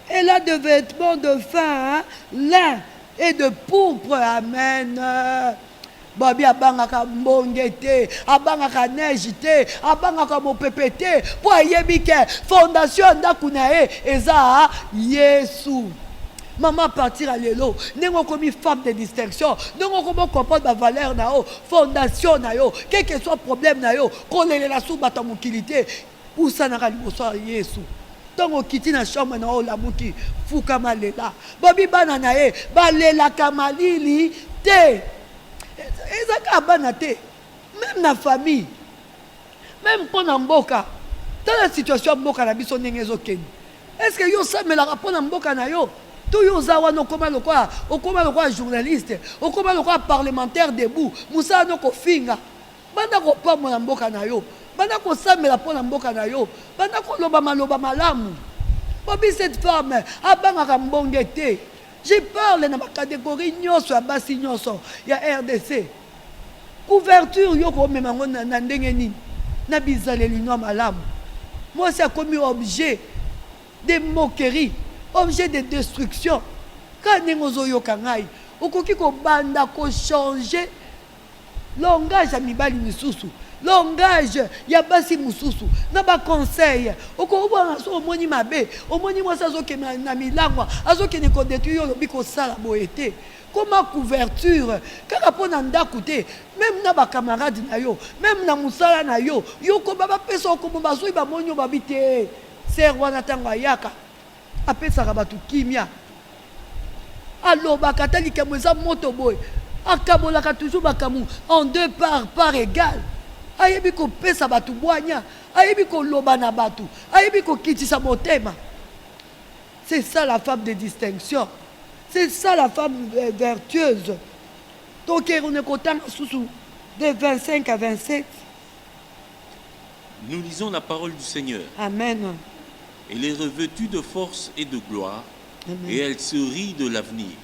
Elle a de vêtements de fin, lin et de pourpre. Amen. Bobby abangaka mbonge te, abangaka neige te, abangaka mopepe te. Po ayebi ke fondation ndaku na ye eza Yesu. Maman partir à l'élo, n'engo comme femme de distinction, n'engo comme comprendre ma valeur na yo, fondation na yo, quel que soit problème na yo, qu'on est la sous bata mokilité, ou ça n'a pas de Yesu. Donc on quitte la chambre na yo la muki, fuka malela. Bobby banana ye, balela kamalili te. Ezaka bana te. Même na famille, même pendant mboka, dans la situation mboka na biso nengezo ken. Est-ce que yo ça me la rapport na mboka na yo? Tout yo zawa no koma lokwa journaliste, o koma lokwa parlementaire debout, musa no ko finga. Banda ko pa mo na mboka na yo. Banda ko samela po na mboka na yo. Banda ko loba malamu. Bobby cette femme abanga mbonge te. Je parle na catégorie nyonso ya basi nyonso ya RDC. Couverture yo ko mema ngo na ndenge nini. Na bizaleli no malamu. Moi c'est comme objet de moquerie. Objet de destruction. Quand nous avons kangai, on banda ko changer langage à mibali misusu, langage ya basi mususu, na ba conseil. Oko ba so moni mabe, o moni mo sa zo ke na milangwa, azo ke ne ko détruire lobi ko sala boete. Comment couverture, kaka pona ndaku te, même na ba camarade na yo, même na musala na yo, yo ko baba pesa ko ba so ba monyo babite. Serwana tangwa yaka. Apesaka batu kimia alobaka tali kamweza moto boy akabolaka toujours bakamu en deux par égal. Ayebi ko pesa batu bwanya, ayebi ko loba na batu, ayebi ko kitisa motema. C'est ça la femme de distinction, c'est ça la femme vertueuse. Donc on est content sous de 25 à 27. Nous lisons la parole du Seigneur. Amen. Elle est revêtue de force et de gloire. Amen. Et elle se rit de l'avenir.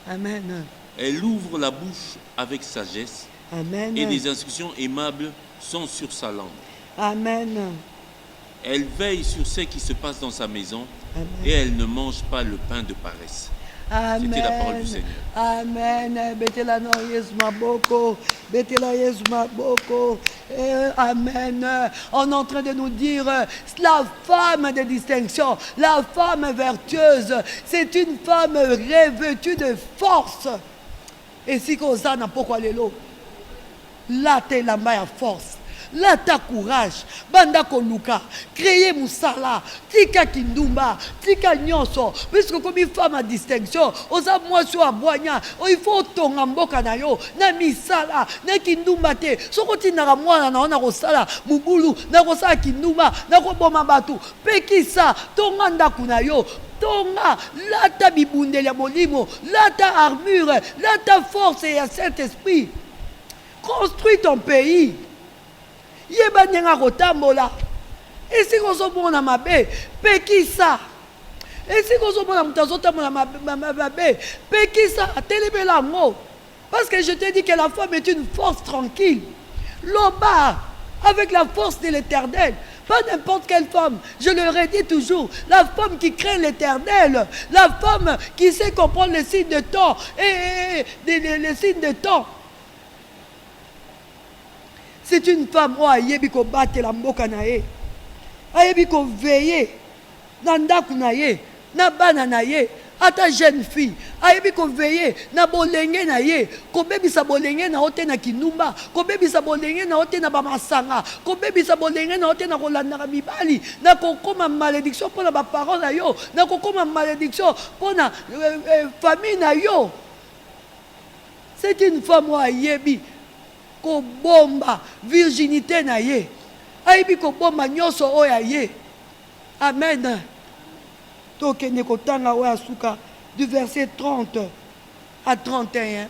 Amen. Elle ouvre la bouche avec sagesse. Amen. Et des instructions aimables sont sur sa langue. Amen. Elle veille sur ce qui se passe dans sa maison. Amen. Et elle ne mange pas le pain de paresse. Amen. C'était la parole du Seigneur. Amen. Betela no Yesu maboko. Betela Yesu maboko. Amen. On est en train de nous dire la femme de distinction, la femme vertueuse, c'est une femme revêtue de force. Et si qu'on ça n'a pas quoi l'élo, là t'es la main force. Là ta courage, banda koluka, créer musala, tika kindumba, tika nyonso, puisque comme une femme à distinction, osa moi sur aboigna, il faut tonga mboka na yo, na misala, na kindumba te, sokoti na mwana na ona rosala, mubulu, na rosala kindumba, na koboma batu, pekisa, tonga ndaku na yo, tonga, lata bibundeli ya molimo, lata armure, lata force et à Saint-Esprit. Construis ton pays. Yeba nyenga kotambola. Et si qu'on s'obonne à ma baie, pekisa. Et si qu'on s'obonne à ma baie, pekisa, telebela mot. Parce que je te dis que la femme est une force tranquille. Loba, avec la force de l'Éternel. Pas n'importe quelle femme. Je le redis toujours. La femme qui craint l'Éternel. La femme qui sait comprendre les signes de temps. Et les signes de temps. C'est une femme qui ayebi ko battre la mboka na ye. Ayebi ko veiller na ndaku na ye, na bana na ye, ata jeune fille ayebi veiller na bolenge na ye kobebisa bolenge na ote na kinumba kobebisa bolenge na ote na bamasanga kobebisa bolenge na ote na kolandaka mibali na kokoma malédiction mpona baparents na yo na kokoma malédiction mpona famille na yo. C'est une femme oyo ayebi kobomba virginité na ye ayebi kobomba nyonso oyo aye. Amen. Tokende kotanga oyo asuka du verset 30 à 31.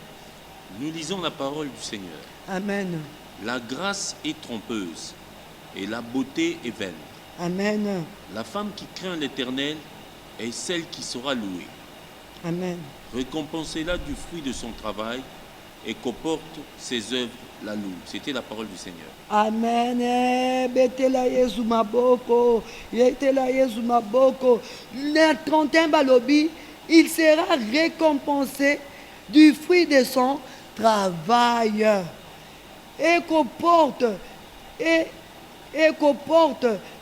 Nous lisons la parole du Seigneur. Amen. La grâce est trompeuse et la beauté est vaine. Amen. La femme qui craint l'Éternel est celle qui sera louée. Amen. Récompensez-la du fruit de son travail et qu'opporte ses œuvres la louent. C'était la parole du Seigneur. Amen. Betela Yesu maboko. Betela Yesu maboko. Le 31 balobi, il sera récompensé du fruit de son travail. Et qu'opporte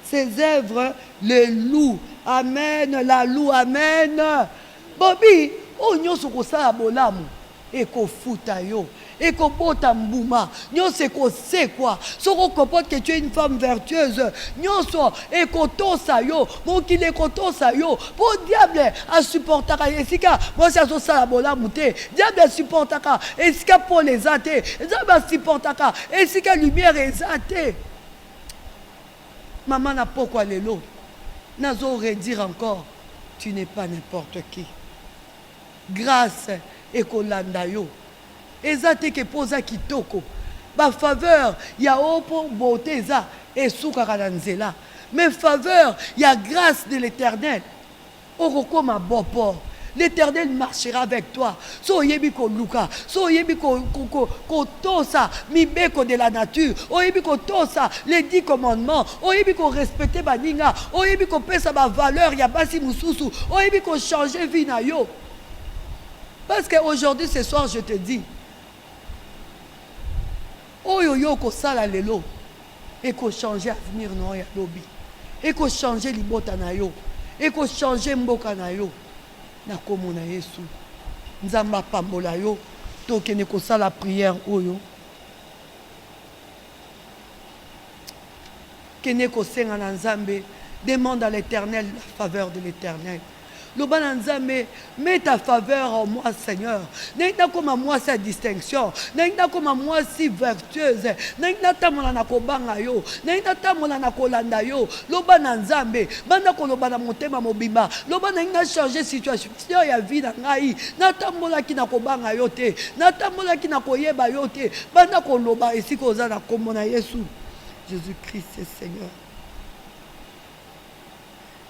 ses œuvres le loup. Amen. La loue. Amen. Bobby, oh nyonso kosala bolamu ekofuta yo ekobota mbuma nyonso ekosekwa soko comporte que tu es une femme vertueuse nyonso ekotosa yo mokili ekotosa yo po diable asupportaka esika mwasi azosala bolamu te diable asupportaka esika pole eza te diable asupportaka esika lumière eza te. Maman na pokwa lelo nazo redire encore, tu n'es pas n'importe qui. Grâce et kolanda yo eza te ke poza kitoko ba faveur ya opo beauté eza esukaka na nzela mais faveur ya grâce de l'Éternel okokoma bopo. L'Éternel marchera avec toi. So yebi ko luka, so yebi ko tosa mibeko de la nature, o yebi ko tosa les 10 commandements, o yebi ko respecter baninga, o yebi ko pesa ba valeur ya basi mususu, o yebi ko changer vie na yo. Parce qu'aujourd'hui, ce soir, je te dis, oyo yo ko sala lelo, et ko changer avenir no ya lobi, et ko changer libota na yo, et ko changer mboka na yo. Na komo na Yesu. Nzamba pambola yo, tokene ko sala prière oyo. Kene ko senga na Nzambe, demande à l'Éternel la faveur de l'Éternel. Loba Nzambe, mets ta faveur en moi, Seigneur. N'aïna comme à moi sa distinction. N'aïna comme à moi si vertueuse. N'aïna tamola na kobanga yo. N'aïna tamola na kolanda yo. Loba Nzambe, banda ko loba na motema mobimba. Loba n'aïna changer situation ya vie na ngai. Na tamola ki na kobanga yo te. Na tamola ki na koyeba yo te. Banda ko loba esiko za na komona Yesu. Jésus-Christ est Seigneur.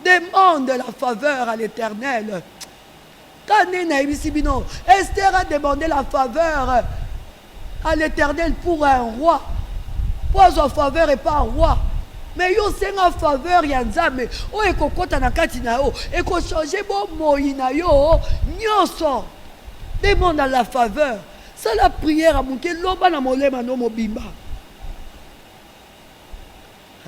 Demande la faveur à l'Éternel. Esther a demandé la faveur à l'Éternel pour un roi. Pour sa faveur et pas un roi. Mais yo senga faveur ya Nzambe. O ekokota na kati na yo. Eko changer bo moyi na yo. Nyonso. Demande la faveur. C'est la prière à monter loba na molema no mobimba.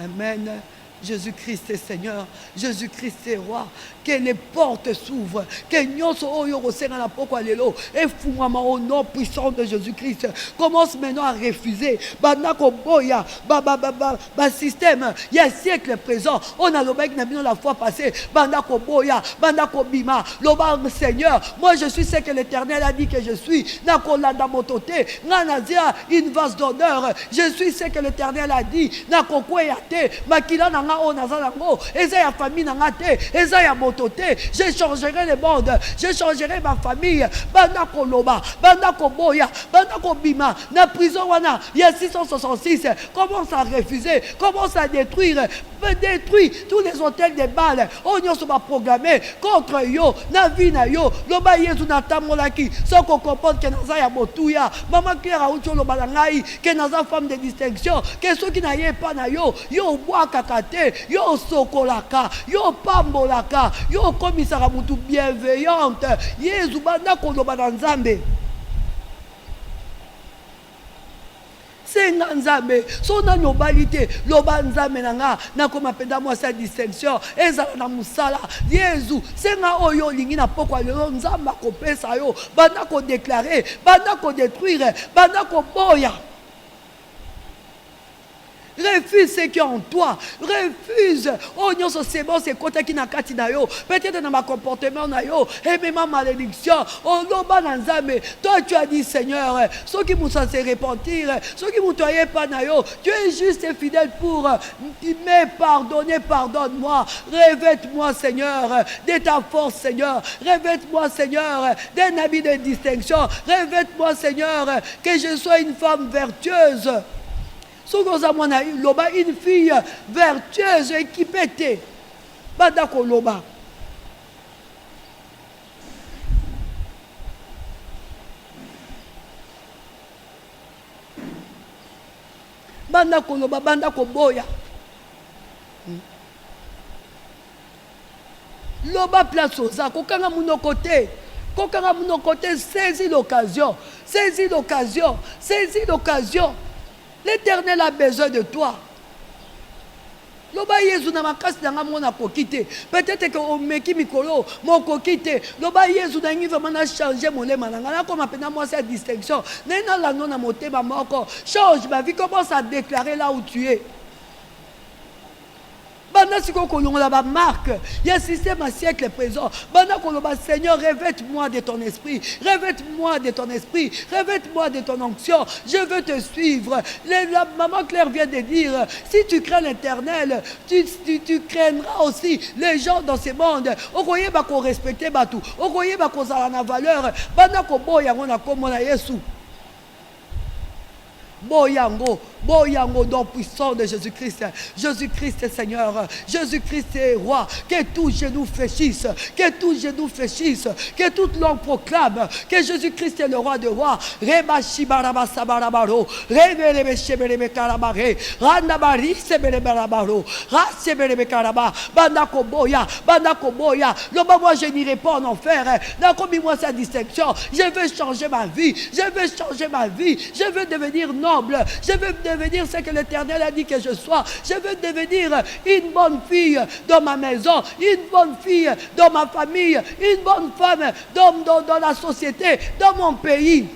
Amen. Jésus-Christ est Seigneur, Jésus-Christ est roi, que les portes s'ouvrent, que nyonso oyo kosenga na poko lelo, et fungama au nom puissant de Jésus-Christ. Commence maintenant à refuser, banako boya, ba système, il y a un siècle présent, on a l'obéi na bino la fois passée, banako boya, banako bima, loba Seigneur, moi je suis ce que l'Éternel a dit que je suis, nako landa motote, nanazia une vase d'honneur, je suis ce que l'Éternel a dit, nako kweyate, makila na o nazango eza ya famille nanga te eza ya moto te je changerai le monde je changerai ma famille banda koloba banda koboya banda kobima na prison wana il y a 666 commence à refuser commence à détruire tous les hôtels de Baal on nyonso ba programmer contre yo na vie na yo loba Yesu na tamolaki soko comprendre que naza ya motuya mama Claire a ucho loba ngai que naza femme de distinction que ceux qui na ye pas na yo yo boa kakate yo sokolaka yo pambolaka yo komisaka mutu bienveillante Yesu banda koloba na Nzambe. senga nzambe sona lobali te loba nzambe na nga nakoma mpenza mwasi ya distinction ezala na mosala yezu senga oyo olingi na pokwa lelo nzambe akopesa yo banda kodeklare banda kodétruire banda koboya. Refuse ce qui est en toi. Refuse. Oh, non, c'est bon, c'est côté qui n'a qu'à t'inayo. Peut-être dans ma comportement nayo. Et même ma malédiction. Oh, non, bananzame. Toi, tu as dit, Seigneur, ceux qui m'ont censé repentir, ceux qui m'ont toyé pas nayo. Tu es juste et fidèle pour mais pardonner, pardonne-moi. Revête-moi, Seigneur, de ta force, Seigneur. Revête-moi, Seigneur, d'un habit de distinction. Revête-moi, Seigneur, que je sois une femme vertueuse. Une fille vertueuse équipée. Badako loba. Bandako loba, bandako boya. Loba place aux arts. Kokanga mon côté. Kokanga mon côté. Saisis l'occasion. Saisis l'occasion. Saisis l'occasion. L'Éternel a besoin de toi. Loba Yezu na makasi na mona kokite. Peut-être que o meki mikolo mon kokite. Loba Yezu na ngi vraiment na changer mon lema na ngana comme appena moi cette distinction. Nena la non na motema moko. Change ma vie, commence à déclarer là où tu es. Banda siko kolongola ba marque, il y a un système à siècle présent. Banda koloba Seigneur, revête-moi de ton esprit, revête-moi de ton esprit, revête-moi de ton onction. Je veux te suivre. La maman Claire vient de dire, si tu crains l'Éternel, tu craindras aussi les gens dans ce monde. Okoye ba ko respecter batu, okoye ba ko zala na valeur. Banda ko boya ngona komona Yesu. Boyango, Boyango, don puissant de Jésus-Christ. Jésus-Christ Seigneur, Jésus-Christ est roi. Que tout genou fléchisse, que tout genou fléchisse, que toute langue proclame que Jésus-Christ est le roi de rois. Reba shibaraba sabarabaro, rebe shebere karabare, randabari sebere barabaro, rasebere karaba, bandako boya, loba moi je n'irai pas en enfer. Nakomi moi sa distinction. Je veux changer ma vie, je veux changer ma vie, je veux devenir noble. Je veux devenir ce que l'Éternel a dit que je sois. Je veux devenir une bonne fille dans ma maison, une bonne fille dans ma famille, une bonne femme dans la société, dans mon pays.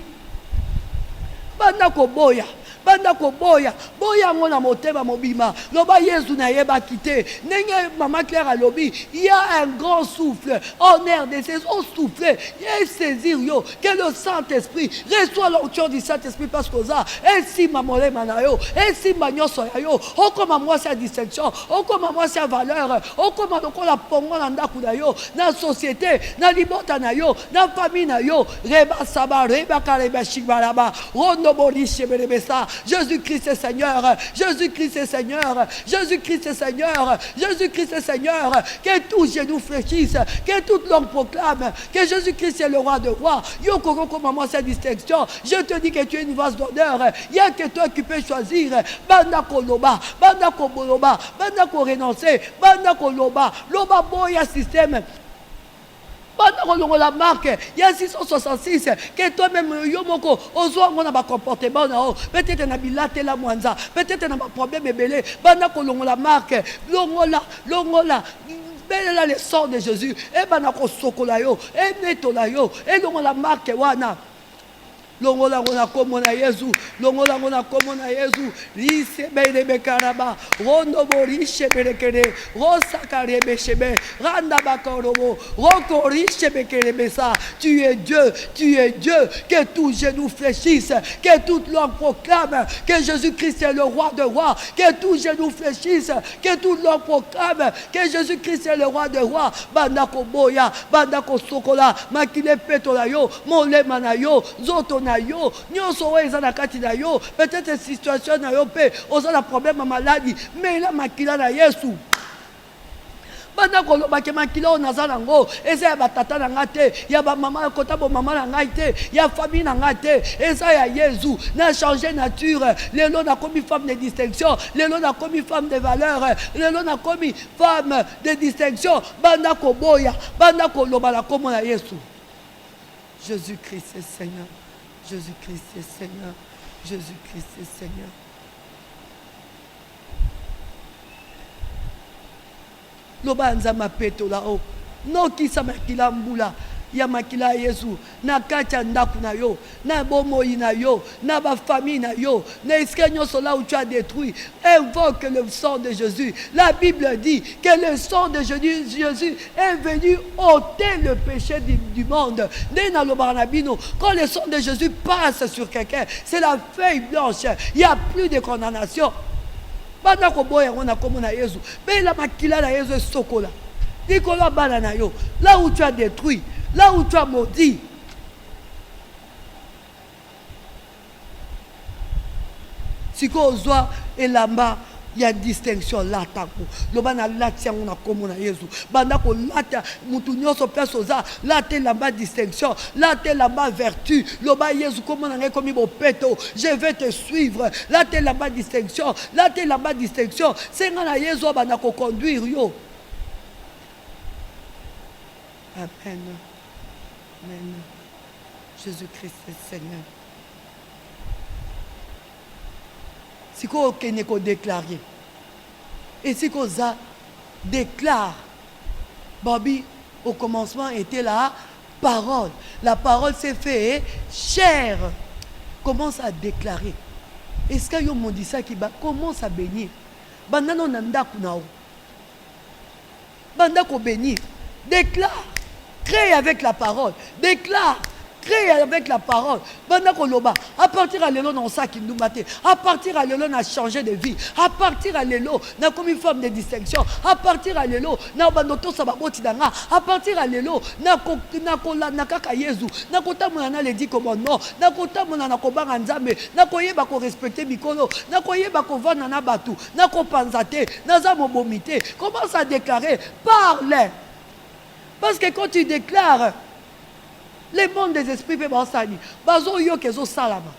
Bandako boya. Bandako boya, boya ngona motema mobima. Loba Yesu na yeba kite. Nenge maman Claire a lobi, il y a un grand souffle en air de ces eaux soufflées. Et saisir yo que le Saint-Esprit reçoit l'onction du Saint-Esprit parce que ça, ainsi mamole manayo, ainsi manyoso yo, o comme moi sa distinction, o comme moi sa valeur, o comme donc la pongo na ndaku na yo, na société, na libota na yo, na famille na yo, reba saba, reba kareba shibaraba, rondo boli sheberebesa. Jésus-Christ est Seigneur, Jésus-Christ est Seigneur, Jésus-Christ est Seigneur, Jésus-Christ est Seigneur. Que tout genou fléchisse, que toute langue proclame que Jésus-Christ est le roi de rois. Yo koko comme moi cette distinction. Je te dis que tu es une vase d'honneur. Il n'y a que toi qui peux choisir. Banda koloba, banda koboloba, banda ko renoncer, banda koloba, loba boya système. Pendant la marque, il y a 666, que toi-même, Yomoko, ozoa mon a comportement, peut-être un habilat la moanza, peut-être un problème belé, pendant la marque, longola, belle la leçon de Jésus, et banako sokolayo, et netolayo, et la marque, wana. Longola ngona komona Yesu, longola ngona komona Yesu, lise bele bekaraba, rondo borishe belekere, rosakare beshebe, randa bakorobo, rokorishe bekere besa. Tu es Dieu, que tout genou fléchisse, que toute langue proclame que Jésus-Christ est le roi de rois, que tout genou fléchisse, que toute langue proclame que Jésus-Christ est le roi de rois. Bandako boya, bandako sokola, makile petolayo, mole manayo, zoto yo, nyonso eza na kati na yo, peut-être situation na yo pe, oza na problème maladie, mais la makila na Yesu. Banda koloba ke makila onaza nango, eza ya batata na ngate, ya ba mama kota bo mama na ngate, ya famille na ngate, eza ya Yesu, na changer nature, lelo na komi femme de distinction, lelo na komi femme de valeur, lelo na komi femme de distinction, banda koboya, banda koloba la komo na Yesu. Jésus-Christ est Seigneur. Jésus-Christ est Seigneur. Jésus-Christ est Seigneur. Loba nzama peto la o. No kisa makila mbula. Ya makila Yesu. Na kacha ndaku na yo. Na bomoi na yo. Na ba famille na yo. Na eskenyo sola où tu as détruit. Invoque le sang de Jésus. La Bible dit que le sang de Jésus est venu ôter le péché du monde. Quand le sang de Jésus passe sur quelqu'un, c'est la feuille blanche. Il n'y a plus de condamnation. Bana ko boya ngona komo na Yesu. Mais la makila na Yesu sokola. Dikola bana na yo. Là où tu as détruit, là où tu as maudit. Siko ozwa elamba ya distinction là tango. Lobana latia ngona komo na Yesu. Bana ko lata mutu nyoso place oza, late lamba distinction, late lamba vertu. Loba Yesu komo na ngai komi bo peto. Je vais te suivre. Late lamba distinction, late lamba distinction. Senga na Yesu bana ko conduire yo. Amen. Amen. Jésus-Christ est Seigneur. Si qu'on déclaré. Et si qu'on déclare, Babi, au commencement était la parole. La parole s'est fait chair. Commence à déclarer. Est-ce qu'il y a un dit ça qui commence à bénir? Bandano nanda kunao. Bandako bénir. Déclare. Crée avec la parole. Déclare. Crée avec la parole. À partir à l'élo, on a qui à partir à l'élo, on a changé de vie. À partir à l'élo, on a comme une forme de distinction. À partir à l'élo, on a banoto sababoti danga. À partir à l'élo, on a kaka Yesu. Na kota mona le dit commandement. Na kota mona na kobanga nzambe. Na koye ba ko respecter mikolo. Na koye ba ko vana na batu. Na ko panzate. Na za mobomité. Commence à déclarer. Parle. Parce que quand tu déclares, les mondes des esprits peuvent s'enseigner. Bazo yo kezo salama.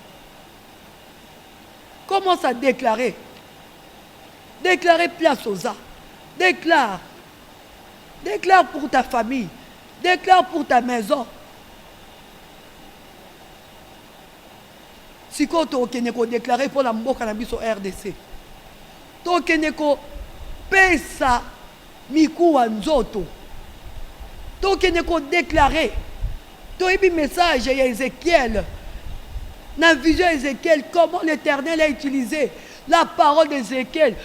Commence à déclarer. Déclarer place aux arts. Déclare. Déclare pour ta famille. Déclare pour ta maison. Si tu as déclaré pour la mboka na biso RDC. To keneko pesa miku wa nzoto. To keneko déclarer. Tu as eu un message à Ézéchiel. Dans la vision d'Ézéchiel, comment l'Éternel a utilisé la parole d'Ézéchiel.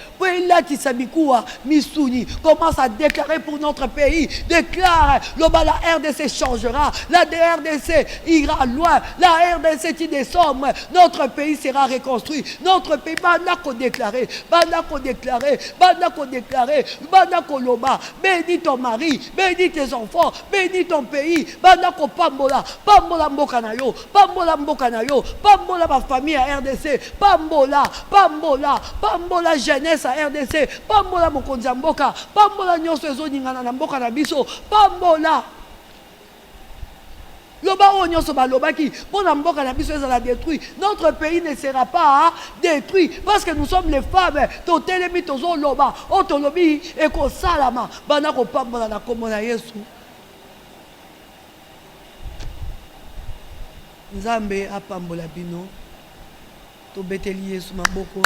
Commence à déclarer pour notre pays. Déclare, la RDC changera. La RDC ira loin. La RDC qui décembre, notre pays sera reconstruit. Notre pays, banako déclaré. Banako déclaré. Banako déclaré. Banako loba. Bénis ton mari. Bénis tes enfants. Bénis ton pays. Banako pambola. Pambola mbokanayo. Pambola mbokanayo. Pambola ma famille à RDC. Pambola. Pambola. Pambola jeunesse à RDC. Pambola mokonzi mboka. Pambola nyonso ezoningana na mboka na biso. Pambola. Loba o nyonso ba lobaki pona mboka na biso ezala détruit. Notre pays ne sera pas détruit parce que nous sommes les femmes. Totelemi tozo loba. O tolobi eko salama. Bana ko pambola na kombo na Yesu. Nzambe apambola bino. To beteli Yesu maboko.